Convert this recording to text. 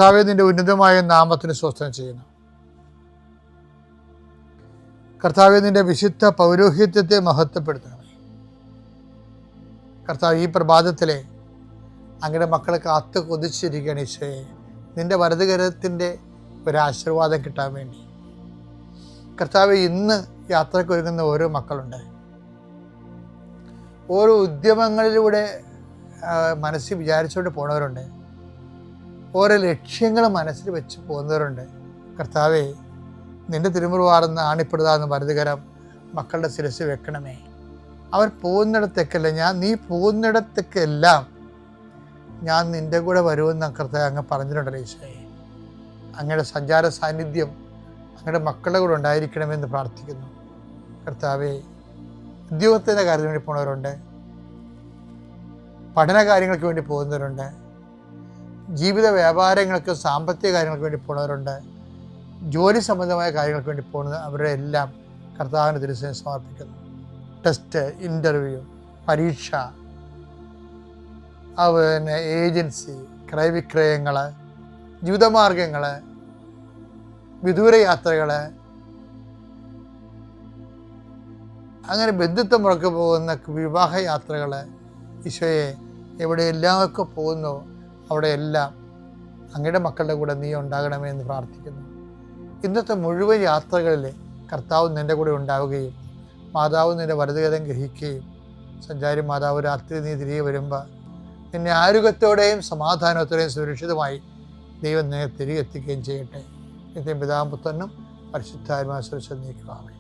കർത്താവേ, നിന്റെ ഉന്നതമായ നാമത്തിന് സ്തോത്രം ചെയ്യുന്നു. കർത്താവേ, നിന്റെ വിശുദ്ധ പൗരോഹിത്യത്തെ മഹത്വപ്പെടുത്തണമേ. കർത്താവ്, ഈ പ്രഭാതത്തിലെ അങ്ങയുടെ മക്കളെ കാത്ത് കൊതിച്ചിരിക്കുകയാണ് ഈശോയെ, നിന്റെ വലതുകരത്തിൻ്റെ ഒരാശീർവാദം കിട്ടാൻ വേണ്ടി. കർത്താവ്, ഇന്ന് യാത്രയ്ക്ക് ഒരുങ്ങുന്ന ഓരോ മക്കളുണ്ട്. ഓരോ ഉദ്യമങ്ങളിലൂടെ മനസ്സിൽ വിചാരിച്ചുകൊണ്ട് പോണവരുണ്ട്. ഓരോ ലക്ഷ്യങ്ങൾ മനസ്സിൽ വെച്ച് പോകുന്നവരുണ്ട്. കർത്താവേ, നിന്റെ തിരുമുറുവാർന്ന് ആണിപ്പെടുതാന്ന് വലതുകരം മക്കളുടെ ശിരസ് വെക്കണമേ. അവർ പോകുന്നിടത്തേക്കല്ല, നീ പോകുന്നിടത്തേക്കെല്ലാം ഞാൻ നിൻ്റെ കൂടെ വരുമെന്ന് കർത്താവ് അങ്ങ് പറഞ്ഞിട്ടുണ്ടല്ലോ ഈശോയെ. അങ്ങയുടെ സഞ്ചാര സാന്നിധ്യം അങ്ങയുടെ മക്കളുടെ കൂടെ ഉണ്ടായിരിക്കണമെന്ന് പ്രാർത്ഥിക്കുന്നു. കർത്താവേ, ഉദ്യോഗത്തിൻ്റെ കാര്യത്തിന് വേണ്ടി പോകുന്നവരുണ്ട്, പഠന കാര്യങ്ങൾക്ക് വേണ്ടി പോകുന്നവരുണ്ട്, ജീവിത വ്യാപാരങ്ങൾക്ക് സാമ്പത്തിക കാര്യങ്ങൾക്ക് വേണ്ടി പോകുന്നവരുണ്ട്, ജോലി സംബന്ധമായ കാര്യങ്ങൾക്ക് വേണ്ടി പോകുന്നത് അവരുടെ എല്ലാം കർത്താവിൻ്റെ തിരുസേന സമർപ്പിക്കുന്നു. ടെസ്റ്റ്, ഇൻ്റർവ്യൂ, പരീക്ഷ, പിന്നെ ഏജൻസി, ക്രയവിക്രയങ്ങൾ, ജീവിതമാർഗങ്ങൾ, വിദൂര യാത്രകൾ, അങ്ങനെ ബന്ധുത്വം മുറക്ക് പോകുന്ന വിവാഹ യാത്രകൾ, ഈശോയെ എവിടെയെല്ലാമൊക്കെ പോകുന്നു അവിടെയെല്ലാം അങ്ങയുടെ മക്കളുടെ കൂടെ നീ ഉണ്ടാകണമേ എന്ന് പ്രാർത്ഥിക്കുന്നു. ഇന്നത്തെ മുഴുവൻ യാത്രകളിൽ കർത്താവ് നിൻ്റെ കൂടെ ഉണ്ടാവുകയും മാതാവ് നിൻ്റെ വലതുകരം ഗ്രഹിക്കുകയും സഞ്ചാരി മാതാവ് രാത്രി നീ തിരികെ വരുമ്പോൾ നിന്നെ ആരോഗ്യത്തോടെയും സമാധാനത്തോടെയും സുരക്ഷിതമായി ദൈവം നിന്നെ തിരികെ എത്തിക്കുകയും ചെയ്യട്ടെ. നിത്യം പിതാവും പുത്രനും പരിശുദ്ധാത്മാവും നീക്കുവാമേ.